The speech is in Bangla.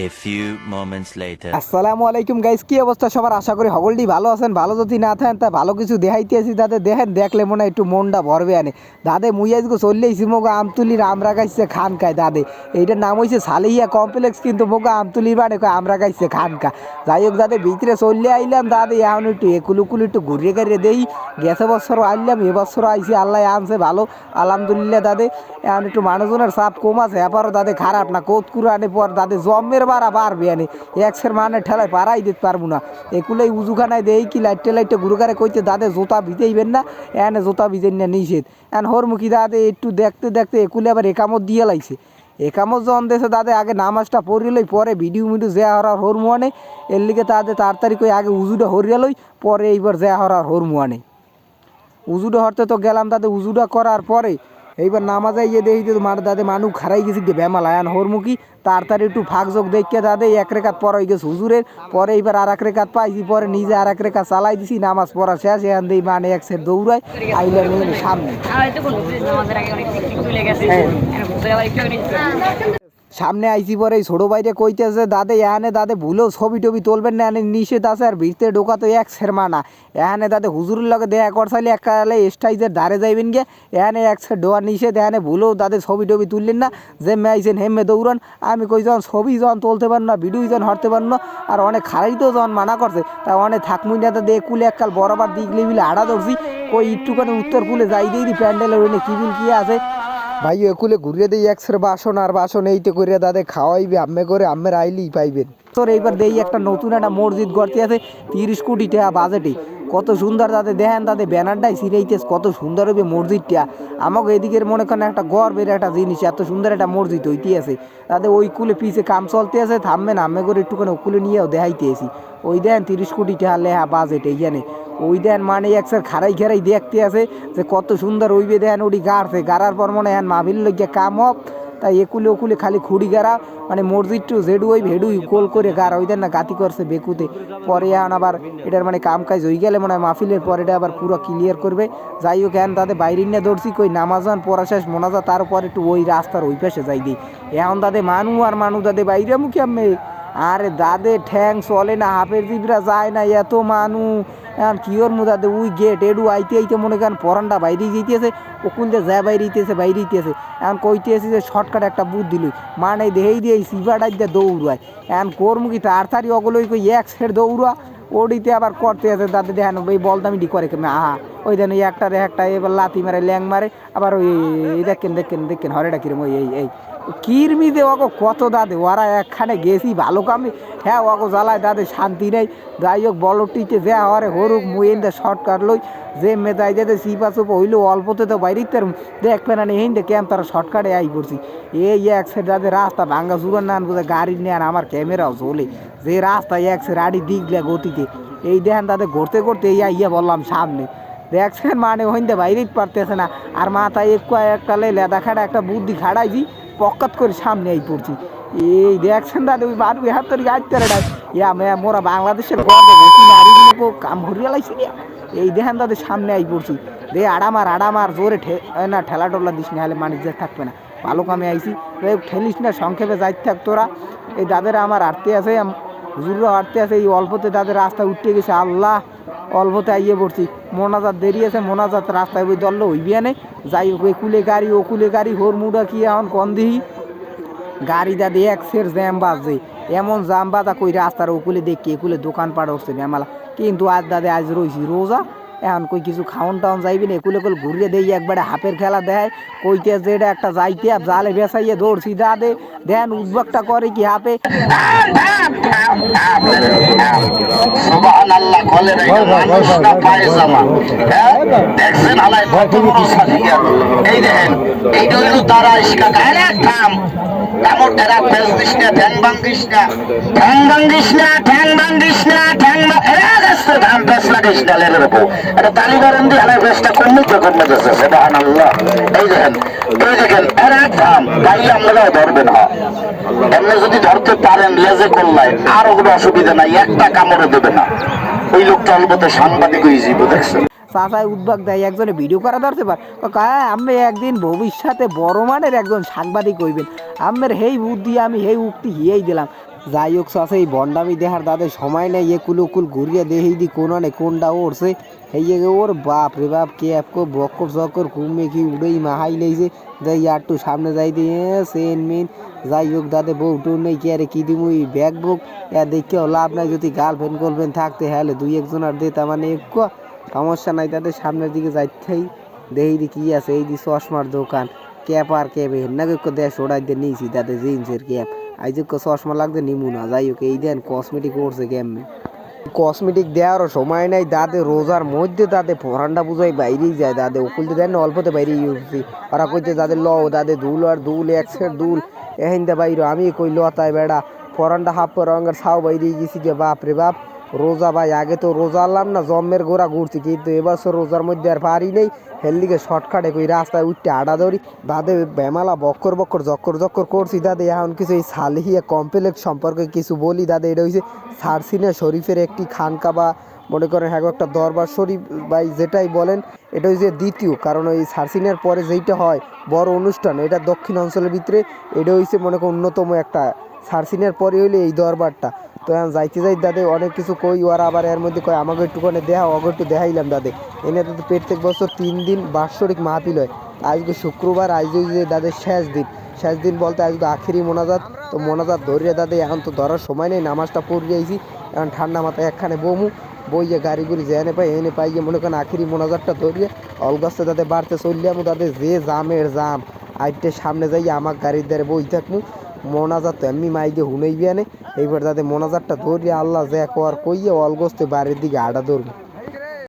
A few moments later. আসসালামু আলাইকুম গাইস, কি অবস্থা সবার? আশা করি সকলটি ভালো আছেন। ভালো যদি না থাকেন তা ভালো কিছু দেখাইতে আছি দাদা, দেখেন দেখলে মনে হয় একটু মনটা ভরবে আনে দাদে। মুই আজকে চললেইছি মোগো আমতুলির আমরা গাইছে খানকায় দাদে। এইটার নাম হয়েছে সালেহিয়া কমপ্লেক্স, কিন্তু মোগো আমতুলির মানে আমরা গাইছে খানকা। যাই হোক দাদে, ভিতরে চললে আইলাম দাদে, এখন একটু একুলুকুল একটু ঘুরিয়ে গাড়িয়ে দেই। গেছে বছরও আইলাম, এবছরও আইসি, আল্লাহ আনছে ভালো আলহামদুলিল্লাহ দাদে। এখন একটু মানুষজনের চাপ কম আছে, এবারও দাদে খারাপ না। কোত কুরানে পর দাদে জমের বাড়া বাড়বে আনে একশের মানে ঠেলায় পাড়াই দিতে পারবো না। একুলেই উজুখানায় দেই কি লাইটে লাইটে গুরুকারে কইতে দাদে জোতা ভিজেইবেন না, এনে জোতা ভিজেন না নিষেধ। এন হরমুখী দাদে একটু দেখতে দেখতে একুলে আবার একামত দিয়ে লাইছে। একামত যখন দেশে দাদে আগে নামাজটা পড়িলই, পরে ভিডিও মিডিও যে হরার হরমুয়ানে এর লিগে তাদের তাড়াতাড়ি করে আগে উজুটা হরিয়ালই, পরে এইবার যে হরার হরমুয়ানে উজুটা হরতে তো গেলাম দাদে। উজুটা করার পরে এইবার নামাজে গিয়ে দেখি যে দাদে মানুষ খারাই গেছি গে বেমাল আয়ান হরমুখী। তাড়াতাড়ি একটু ফাঁক যোগ দেখে দাদে এক রেখাত পর হয়ে গেছে হুজুরের। পরে এইবার আর এক রেখাত পাইছি, পরে নিজে আর এক রেখা চালাই দিছি। নামাজ পড়া শেষ, এখান দিয়ে মানে এক সেট দৌড়ায় আইলাম সামনে। সামনে আইসি পরে এই ছোটো বাইরে কইতেছে দাদে এখানে দাদে ভুলেও ছবি টবি তুলবেন না, এনে নিষেধ আছে। আর ভিতরে ঢোকা তো এক সের মানা। এখানে দাদে হুজুরের লগে দেখা করছাইলে এককালে স্টাইজের ধারে যাইবেন গে, এখানে এক সের ডোয়া নিষেধ। এখানে ভুলেও দাদে ছবি টবি তুললেন না, যে আইসেন হেমে দৌড়ান। আমি কই যখন ছবি যখন তুলতে পারেন না, ভিডিও যখন হরতে পারেন না, আর অনেক খারাইতেও যখন মানা করছে, তা অনেক থাকমুই না দাদে। কুলে এককাল বরাবর দিগলি বিলে আড়া ধরছি, কই একটুখানি উত্তর কুলে যাই দিই প্যান্ডেলের ওইনে কি বিল কি আছে ভাই। একুলে ঘুরিয়ে দিই একশের বাসন, আর বাসন এইতে করিয়া দাদে খাওয়াইবে আম্মে করে, আম্মের আইলেই পাইবেন। তোর এইবার দেই একটা নতুন একটা মসজিদ গড়তে আছে 30 কোটি টাকা বাজেটে। কত সুন্দর দাদে, দেখেন দাদে ব্যানারটাই সিরাইতেস, কত সুন্দর হবে মসজিদটা। আমাকে এদিকের মনে করেন একটা গর্বের একটা জিনিস, এত সুন্দর একটা মসজিদ হইতে আছে দাদে। ওই কুলে পিছে কাম চলতে আছে, থামবে না আম্মে করে একটুখানি ওকুলে নিয়েও দেখাইতে আসি। ওই দেন 30 কোটি টাকা লেহা বাজেট এইখানে। ওই দেন মানে একসার খারাই খারাই দেখতে আছে যে কত সুন্দর ওইবে। দেন ওটি গাড়ছে, গাড়ার পর মনে হ্যাঁ মাভিল লইয়া কাম হোক, তাই একুলে ওকুলে খালি খুঁড়ি গাড়া মানে মসজিদটু জেডু ওই ভেডুই গোল করে গাড়া। ওই দেন না গাতি করছে বেকুতে। পরে এখন আবার এটার মানে কাম কাজ হয়ে গেলে মনে হয় মাহফিলের পর এটা আবার পুরো ক্লিয়ার করবে। যাই হোক এখন তাদের বাইরে নিয়ে দৌড়ছি, কই নামাজান পড়া শেষ মোনাজা, তারপর একটু ওই রাস্তার ওই পাশে যাই দিই। এখন তাদের মানু আর মানু দাদে বাইরে মুখে আমি আরে দাদে ঠ্যাং চলে না, হাফের জিবরা যায় না, এত মানু। এখন কিওর মুদাদে উই গেট এডু আইতে আইতে মনে করেন পরানটা বাইরে যেতেছে, ওকুলতে যায় বাইরে ইতেছে বাইরে ইতেছে। এখন কইতে আসি যে শর্টকাট একটা বুধ দিলই মানে দেহেই দিয়ে সিবাটাই দিয়ে দৌড়ায়। এখন কোরমুখী তাড়াতাড়ি অগলই কই এক সেট দৌড়া ওডিতে আবার করতে আছে দাদে। দেখেন এই বলদামিটি করে কেমন আহা, ওই দেন ওই একটা একটা এবার লাথি মারে ল্যাং মারে, আবার ওই দেখেন দেখেন দেখেন হরেটা কিরম ওই এই এই কিরমি দে অগো কত দাদে। ওরা একখানে গেছি ভালো কামে, হ্যাঁ অগো জ্বালায় দাদে শান্তি নেই। যাই হোক বলটিতে যে হরে হরুক মুয়েন দে শর্টকাট লই যে মেদাই দে সিপা চুপ হইলো অল্পতে তো বাইরে তার দেখবে না নেই দে ক্যাম্প তারা শর্টকাটে আই পড়ছি। এই এক সাইড দাদে রাস্তা ভাঙ্গা চুরান না বোঝে গাড়ি নিয়ে, আর আমার ক্যামেরাও চলে যে রাস্তা এক সাইড আড়ি দিগলে গতিতে। এই দেখেন দাদে ঘুরতে ঘুরতে ইয়া বললাম সামনে দেখছেন মানে হইতে বাইরে পারতেছে না। আর মাথায় একটা লেদা খাড়া একটা বুদ্ধি খাড়াইছি, পকাত করে সামনে আই পড়ছি। এই দেখছেন দাদা ওই বারু হাত তরি আইতে ইয়া মোরা বাংলাদেশের গর্বে বেশি নারী কাম ঘুরিয়ে লাইছি। এই দেখেন দাদা সামনে আই পড়ছি, দে আড়ামার জোরে না ঠেলা টোলা দিস না, হলে মানুষ থাকবে না। ভালো কামে আইছি, ঠেলিস না, সংক্ষেপে যাইতে থাক তোরা। এই দাদের আমার আটতে আছে, হুজুররা আটতে আছে। এই অল্পতে তাদের রাস্তা উঠতে গেছে, আল্লাহ অল্পতে আইয়ে পড়ছি। মোনাজাত দেরি আছে, মোনাজাত রাস্তায় ওই দল হইবি আনে। যাই হোক একুলে গাড়ি ওকুলে গাড়ি হোর মুডা কি এখন কন দিহি গাড়ি দাদি এক সের জ্যাম বাজে, এমন জাম বাজা কই রাস্তার ওকুলে দেখি একুলে দোকানপাট উঠছে বেমালা। কিন্তু আজ দাদে আজ রয়েছি রোজা, এখন কই কিছু খাওয়ান টাউন যাইবি না। একুলে কুল ঘুরিয়ে দেই একবারে হাফের খেলা দেয় কইতে যেটা একটা যাইতে জালে বেসাইয়ে দৌড়ছি দাদে। দেন উদ্যোগটা করে কি হাফে সুবহানাল্লাহ বলে রে মানুষ না পায়জামা। হ্যাঁ দেখছেন আলাই কত বড় সাজিয়া। এই দেখেন এইটা হলো তারা ইসকা গায়লা থাম কামড় ধরা ফেস দিস না, ঠ্যাং ভাঙ্গিস না, ঠ্যাং ভাঙ্গিস না, ঠ্যাং ভাঙ্গিস না, ঠ্যাং রাস্তা ধান ফেস লাগিস না লেলে দেবো। এটা তালি করেন দি হালাই ফেসটা কমে যাচ্ছে। সুবহানাল্লাহ এই দেখেন এরা থাম গাইলে আপনারাও ধরবেন। হ্যাঁ এমনি যদি ধরতে পারেন লেজে করলাই আরো কোনো অসুবিধা নাই, একটা কামড়ে দেবে না। ওই লোকটা অল্পতে সাংবাদিক হয়ে যাবো দেখছেন। চাচাই উদ্যোগ দেয় একজনে ভিডিও করা ধরতে পার আমি একদিন ভবিষ্যতে বড় মানের একজন সাংবাদিক হইবেন আমের হেই বুদ্ধি আমি হেই উক্তি হিয়েই দিলাম। যাই হোক চাচা এই বন্ডামি দেখার তাদের সময় নেই একুল উকুল ঘুরিয়ে দেহেই দি কোনানে কোনটা ওরছে এই ওর বাপ রে বাপ কে আপকো বক্কর চক্কর ঘুমে কি উড়েই মাহাই লেইছে যাই একটু সামনে যাই দিয়ে সেন মেন। যাই হোক দাদে বউ টু নেই কি আরে কি দিমুই ব্যাগ বুক দেখে লাভ নাই যদি গার্লফ্রেন্ড থাকতে হলে দুই একজন আর দে তার মানে একটু সমস্যা নাই তাদের সামনের দিকে যাইতেই দেহি দি কি আছে এই দি চশমার দোকান ক্যাপ আর ক্যাপ হেন্নাকে দেশ ওড়াই দিয়ে নিয়েছি তাদের জিন্সের ক্যাপ আইজক চশমা লাগবে নিমু না। যাই হোক এই দেন কসমেটিক করছে কেমনি কসমেটিক দেওয়ারও সময় নাই দাদে রোজার মধ্যে দাদে ফরানটা বুঝাই বাইরেই যায় দাদে উকুল দেন না অল্পতে বাইরেই উঠছি ওরা কইতে দাদে ল দাদে দুল আর দুল একশের দুল এহিন্দা বাইর আমি কই লতায় বেড়া ফরানটা হাফ রঙের ছাও বাইরেই গেছি যে বাপ রে বাপ রোজা ভাই আগে তো রোজা আনলাম না জম্মের গোড়া ঘুরছি কিন্তু এবছর রোজার মধ্যে আর পারি নেই হেলদিকে শর্টকাটে কই রাস্তায় উঠতে আডা ধরি দাদে বেমালা বক্কর জক্কর করছি দাদে এখন কিছু এই সালিহিয়া কমপ্লেক্স সম্পর্কে কিছু বলি দাদে এটা হচ্ছে সারসিনা শরীফের একটি খানকা বা মনে করেন হ্যাঁ একটা দরবার শরীফ ভাই যেটাই বলেন এটা হচ্ছে দ্বিতীয় কারণ ওই সারসিনার পরে যেইটা হয় বড় অনুষ্ঠান এটা দক্ষিণ অঞ্চলের ভিতরে এটা হচ্ছে মনে করেন অন্যতম একটা সারসিনার পরে হইলে এই দরবারটা। তো এখন যাইতে যাই দাদে অনেক কিছু কই ওরা আবার এর মধ্যে কয় আমাকে একটুখানে দেখাও অগর একটু দেখাইলাম দাদে এনে তাদের প্রত্যেক বছর 3 দিন বাৎসরিক মাহফিল হয় আজকে শুক্রবার আজ যে দাদের শেষ দিন বলতে আজকে আখেরি মোনাজাত তো মোনাজাত ধরিয়ে দাদে এখন তো ধরার সময় নেই নামাজটা পড়ে আইছি এখন ঠান্ডা মাথায় একখানে বমু বইয়ে গাড়ি গুড়ি যে এনে পাই গিয়ে মনে করেন আখেরি মোনাজাতটা ধরিয়ে অলগাছটা দাদে বাড়তে চললাম দাদে যে জামের জাম আইটে সামনে যাই আমার গাড়ির দ্বারে বই থাকমু মোনাজাত তো এমনি মাই দিয়ে হুনেই বিয়ানে এইবার দাদে মোনাজাতটা ধরিয়ে আল্লাহ যে কর কইয়ে অলগস্তে বাড়ির দিকে আডা ধরবো।